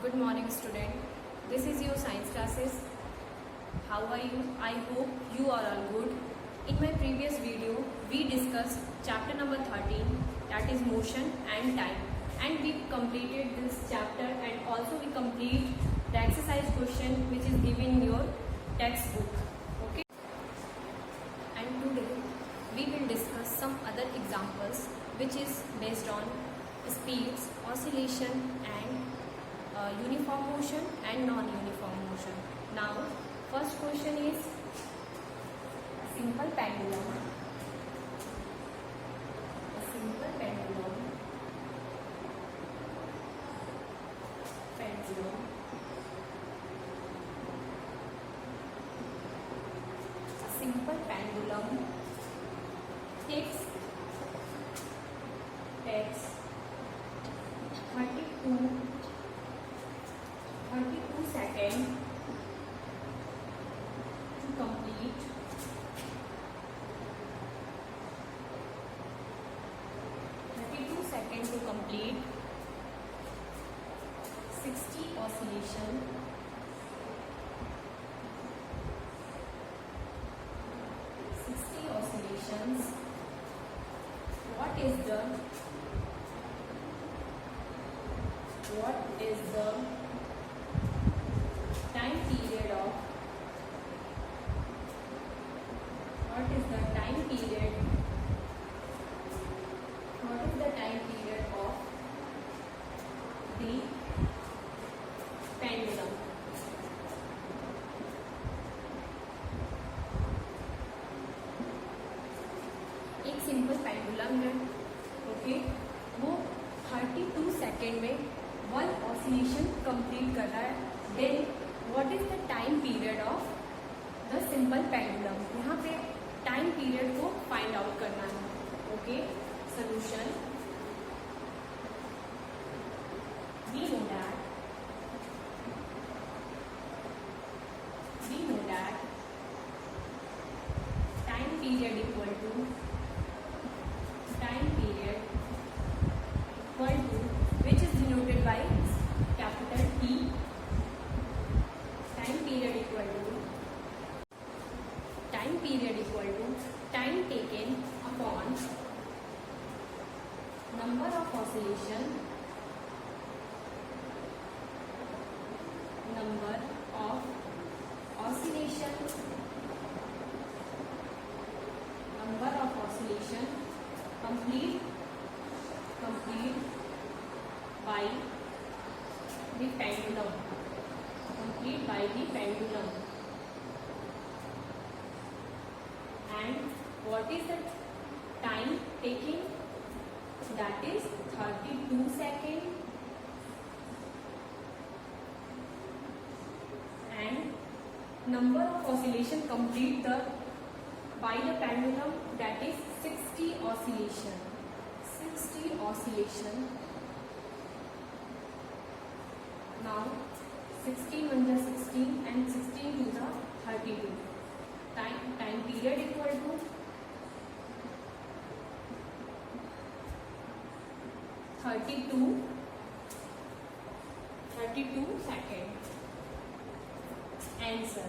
Good morning, student. This is your science classes. How are you? I hope you are all good. In my previous video, we discussed chapter number 13, that is motion and time. And we completed this chapter, and also we complete the exercise question which is given in your textbook. Okay. And today we will discuss some other examples which is based on speeds, oscillation and uniform motion and non-uniform motion. Now, first question is simple pendulum. A simple pendulum. A simple pendulum takes 32 seconds to complete 60 oscillation. What is the time period of the pendulum? एक simple pendulum है, okay, वो 32 second में one oscillation complete कर रहा है. Then what is the time period of the simple pendulum? यहाँ पे time period को फाइंड आउट करना है. Okay, solution. we know that time period equal to which is denoted by capital T. Time period equal to time taken upon number of oscillation complete by the pendulum. And what is the time taking? That is 32 seconds. And number of oscillation complete by the pendulum, that is 60 oscillation. Now 16 1 is 16 and 16 2 is 32. Time period equal to 32 seconds. Answer.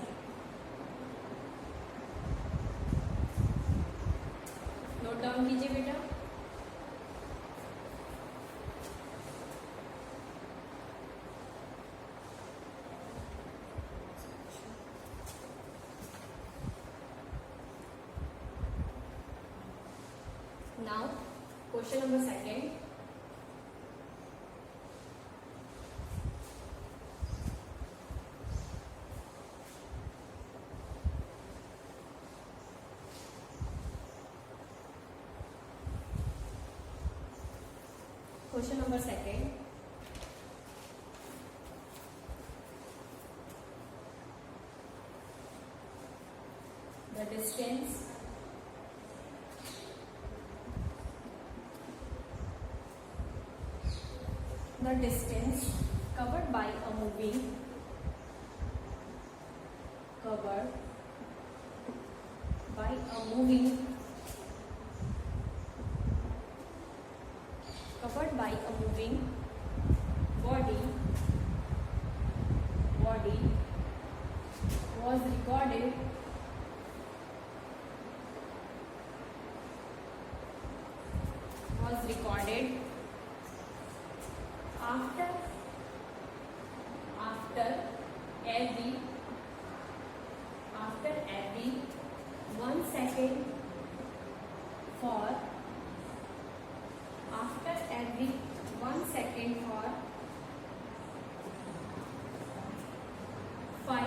Note down कीजिए बेटा. Now, question number second. Question number second. The distance covered by a moving body was recorded after every 1 second for 5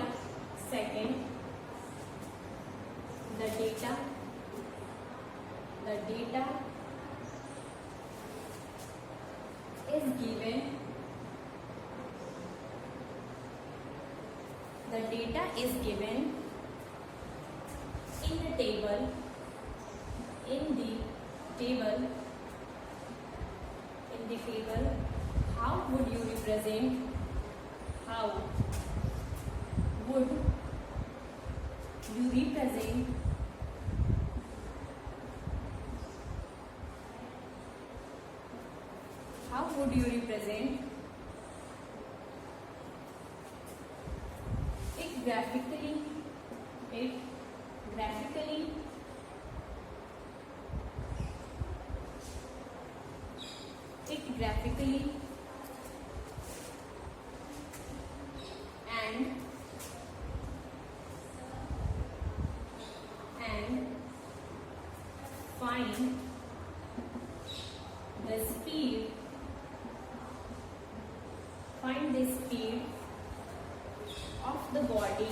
seconds. The data is given. The data is given in the table. How would you represent? How would you represent it graphically? And find the speed of the body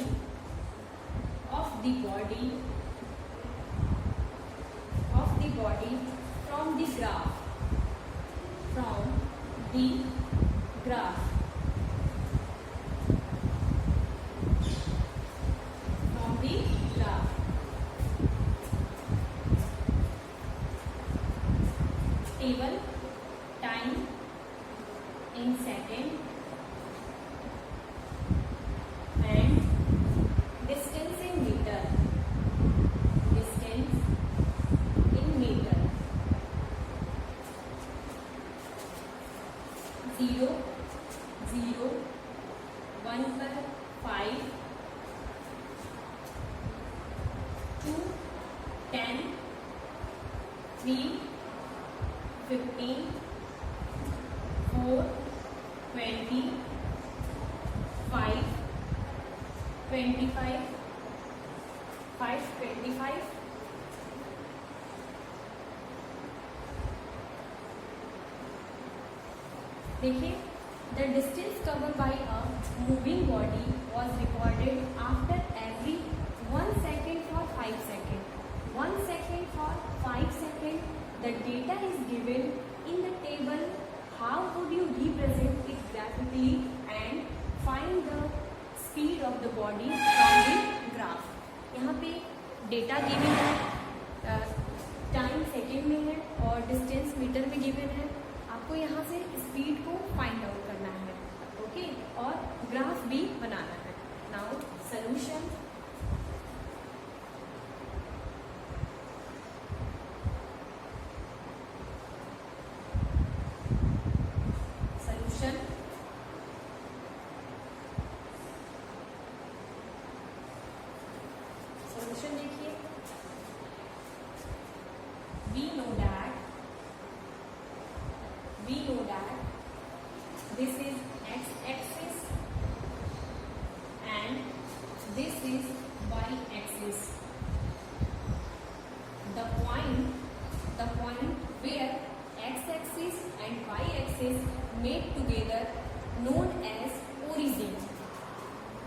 from the graph. Table, time in second, and distance in meter. 0, 1 पर 5, 2, 10, 3, 15, 4, 20, 5, 25, 25. देखिए, the distance covered by a moving body was recorded after every 1 second for 5 seconds. 1 second for 5 seconds. The data is given in the table. How would you represent it graphically and find the speed of the body from the graph? यहाँ पे data given है, time second में है और distance metre में given है. आपको यहाँ से स्पीड को फाइंड आउट करना है, ओके, और ग्राफ भी बनाना है. Now solution. सॉल्यूशन देखिए. we know that this is x-axis and this is y-axis. The point where x-axis and y-axis meet together known as origin.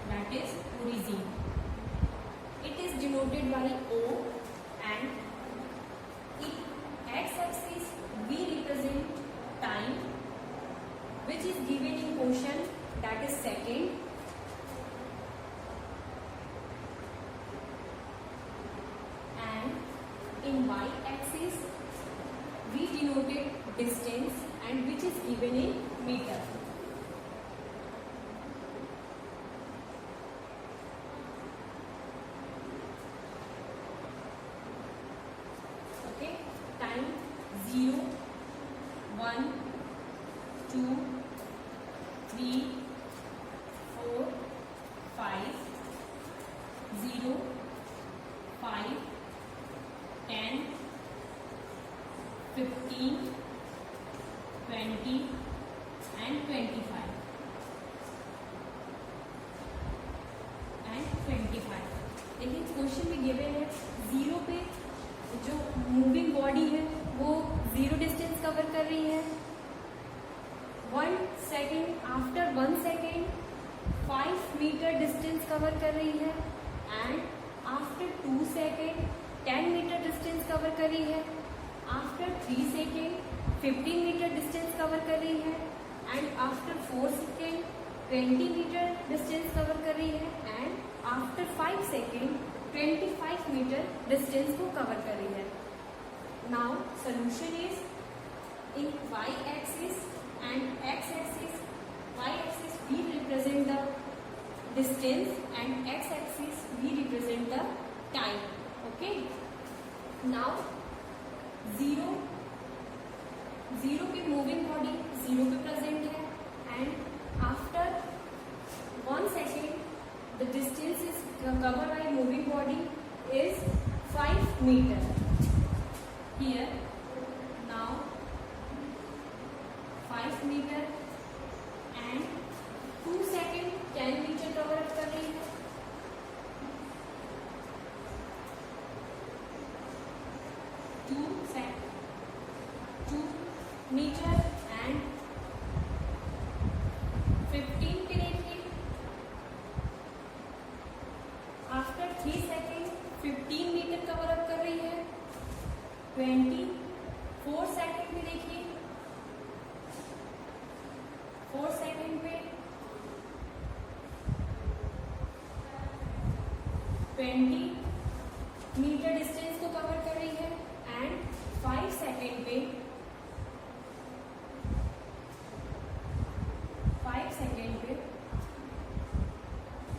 That is origin. It is denoted by O, and in x-axis we represent time, which is given in quotient, that is second, and in y-axis we denoted distance, and which is given in meter. Okay, time 0, 1, 2, 3, 4, 5, and 25 and 25. देखिए question में given है zero पे जो moving body है वो zero distance cover कर रही है 1 second, after 1 second 5 metre distance cover कर रही है and after 2 second 10 metre distance cover कर रही है, after 3 second 15 metre distance cover कर रही है and after 4 second 20 metre distance cover कर रही है and after 5 second 25 metre distance को कवर कर रही है. Now solution is in y axis and x axis. Y axis we represent the distance and x axis we represent the time. Okay. Now zero पे moving body zero पे present है and after 1 second the distance is covered by moving body is 5 meter. Here now 5 metre and 2 second 10 metre cover up कर रही है. 2 metre and 15 पे देखिए after 3 second 15 metre cover up कर रही है. 24 सेकेंड में देखिए 4 सेकेंड पे 20 मीटर डिस्टेंस को कवर कर रही है एंड 5 सेकेंड पे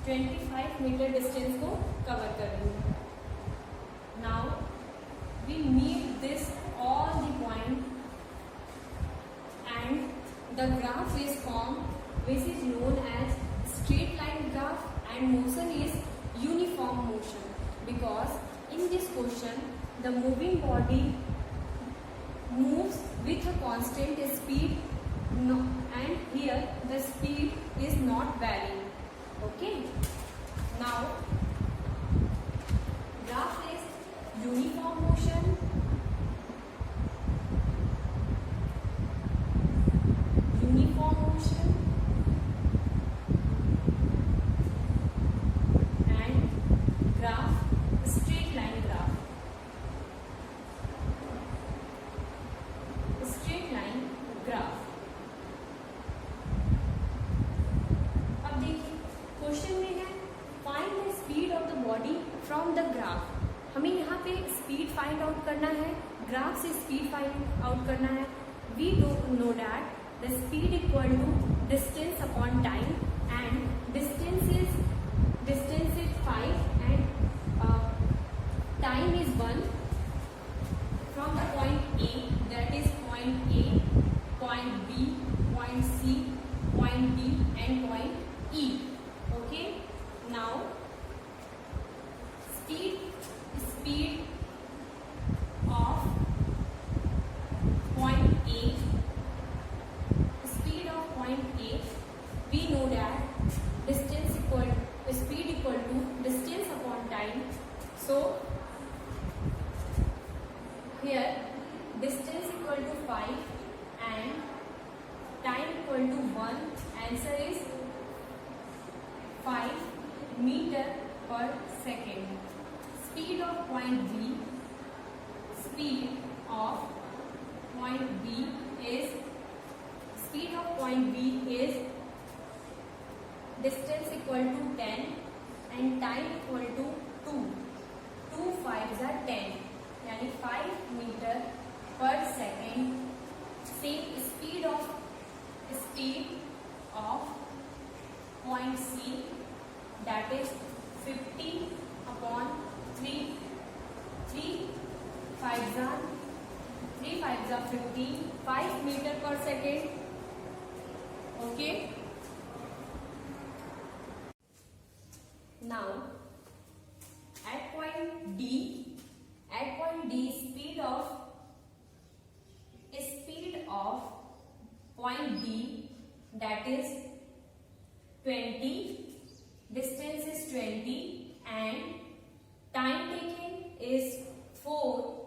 25 मीटर डिस्टेंस को कवर कर रही है. Now we need this all the point and the graph is formed which is known as straight line graph and motion is uniform motion because in this question the moving body moves with a constant speed and here the speed is not varying. Okay, now graph is uniform motion. Uniform motion and graph straight line graph. Straight line graph. अब देखिए question में है find the speed of the body from the graph. हमें यहाँ पे speed find out करना है, graph से स्पीड फाइंड आउट करना है. We don't know that the speed equal to distance upon time and distance is 5 and time is 1 from the point A, that is point A, point B, point C, point D and point E. Okay, now speed of point A, point A, we know that distance speed equal to distance upon time. So here distance equal to 5 and time equal to 1. Answer is 5 meter per second. Speed of point B, speed of point B is speed of point B is distance equal to 10 and time equal to 2. 2 5s are 10 यानी 5 metre पर second. Same speed of point C, that is 50 upon 3. 3 5s are 50, 5 meter per second. Okay. Now at point D, speed of point D, that is 20. Distance is 20 and time taken is 4.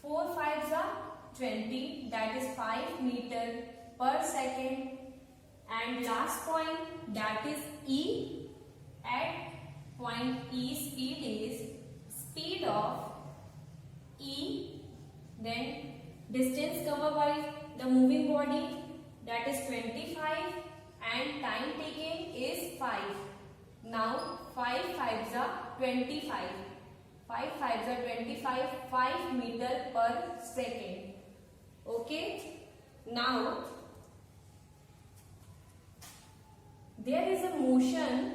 4 5s are 20, that is 5 meter per second. And last point, that is E. At point E, speed is speed of E, then distance covered by the moving body, that is 25, and time taken is 5. Now 5 5s are 25. 5 5s are 25, 5 meter per second. Okay. Now there is a motion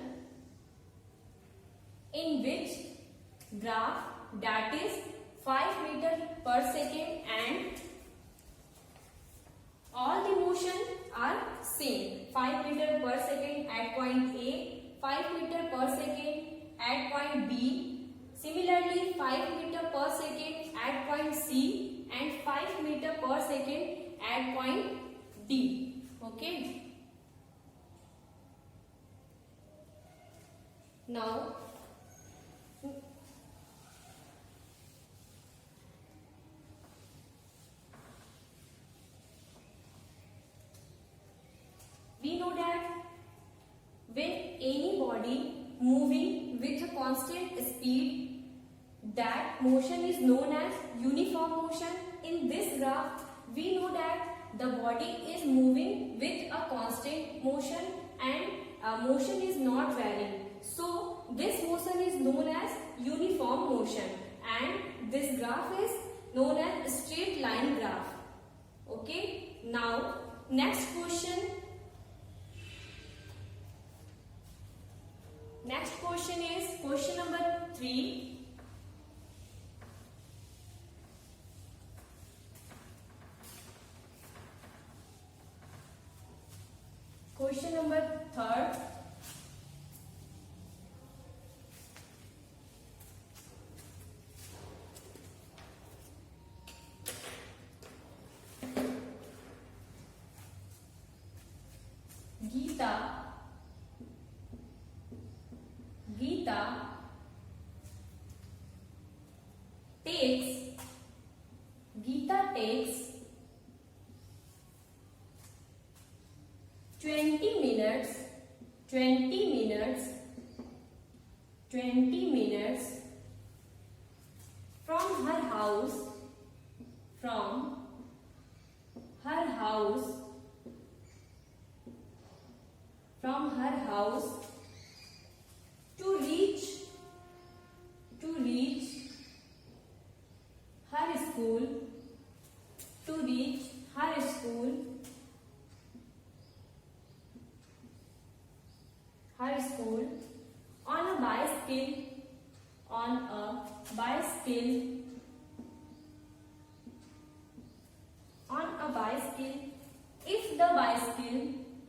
in which graph, that is 5 meter per second, and all the motion are same. 5 meter per second at point A, 5 meter per second at point B, similarly 5 meter per second at point C, and 5 meter per second at point D. Okay. Now we know that when any body moving with a constant speed, that motion is known as uniform motion. In this graph, we know that the body is moving with a constant motion and motion is not varying. So this motion is known as uniform motion, and this graph is known as straight line graph. Okay. Now next question. Next question is question number 3. Question number 3rd. Geeta takes 20 minutes from her house to reach her school on a bicycle if the bicycle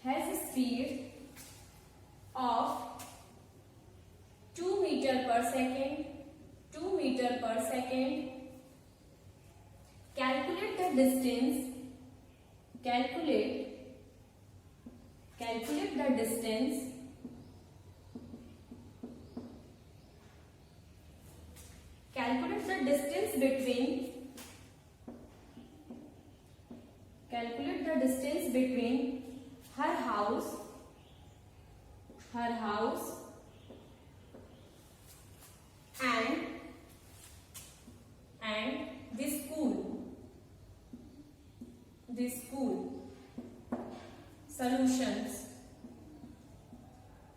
has a speed of 2 meter per second. Calculate the distance. Calculate the distance between her house and the school. Solutions.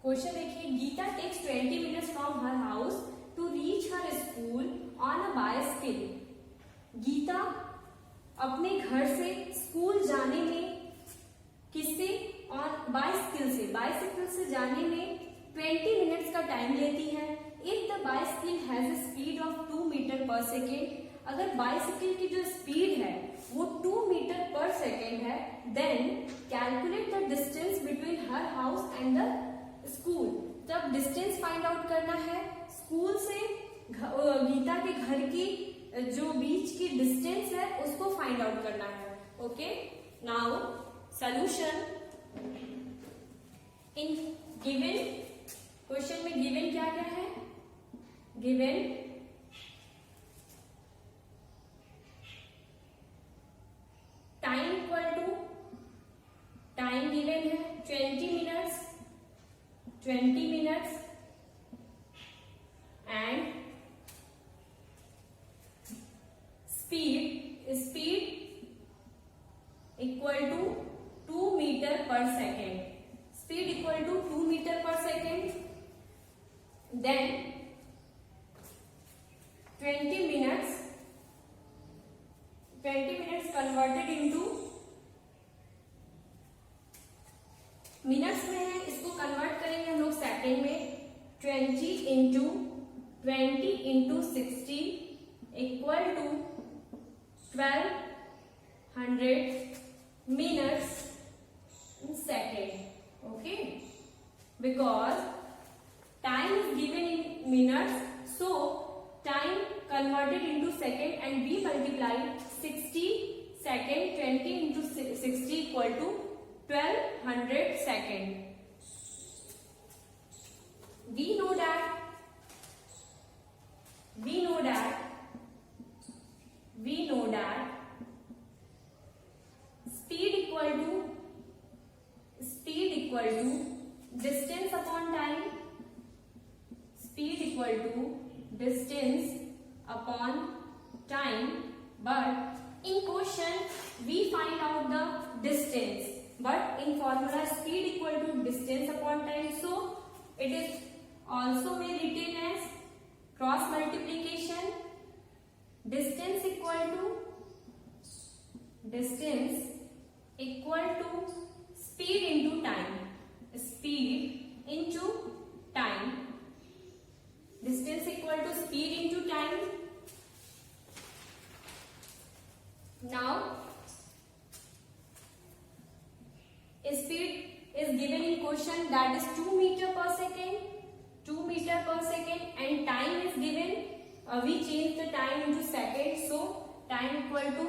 Question देखिए, Geeta takes 20 minutes from her house to reach her school on a bicycle. Geeta अपने घर से school जाने में किससे? On bicycle से जाने में 20 minutes का टाइम लेती है. If the bicycle has a speed of 2 meter per second, अगर बाइसिकल की जो स्पीड है वो 2 मीटर पर सेकेंड है, then calculate the distance between her house and the school. तब डिस्टेंस फाइंड आउट करना है, स्कूल से गीता के घर की जो बीच की डिस्टेंस है उसको फाइंड आउट करना है। Okay, now solution. इन गिवन क्वेश्चन में गिवन क्या क्या है? Given time equal to, time given है 20 minutes, 20 minutes and speed equal to 2 metre पर second, speed equal to 2 metre पर second, then 20 minutes converted into minutes में है, इसको कन्वर्ट करेंगे हम लोग सेकेंड में। 20 into 60 equal to 1200 minutes in second. Okay, because time is given in minutes, so time converted into second and we multiply 60 second, 20 into 60 equal to 1200 second. We know that speed equal to distance upon time, speed equal to distance upon time, but in question we find out the distance, but in formula speed equal to distance upon time, so it is also may written as cross multiplication, distance equal to speed into time, distance equal to speed into time. Now speed is given in question, that is 2 meter per second, and time is given, we change the time into second, so time equal to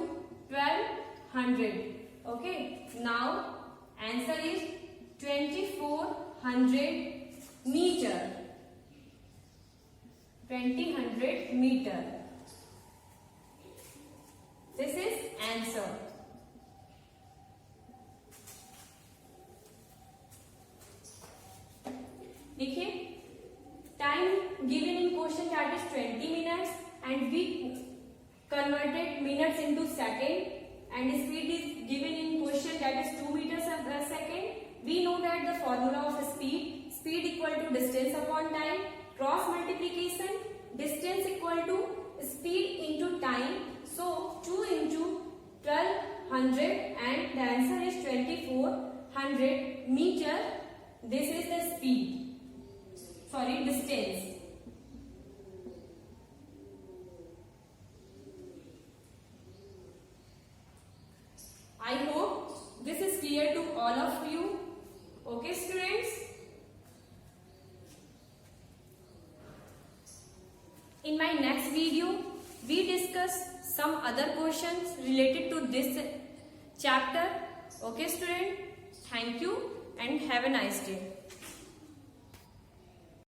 1200. Okay, now answer is 2400 meter. 2000 meter. This is answer. देखिए, time given in question that is 20 minutes and we converted minutes into second, and speed is given in question that is 2 meters per second. We know that the formula of speed equal to distance upon time, cross multiplication, distance equal to speed into time, so 2 into 1200 and the answer is 2400 meter. This is the distance. I hope this is clear to all of you. Okay, students? In my next video, we discuss some other questions related to this chapter. Okay, student? Thank you and have a nice day.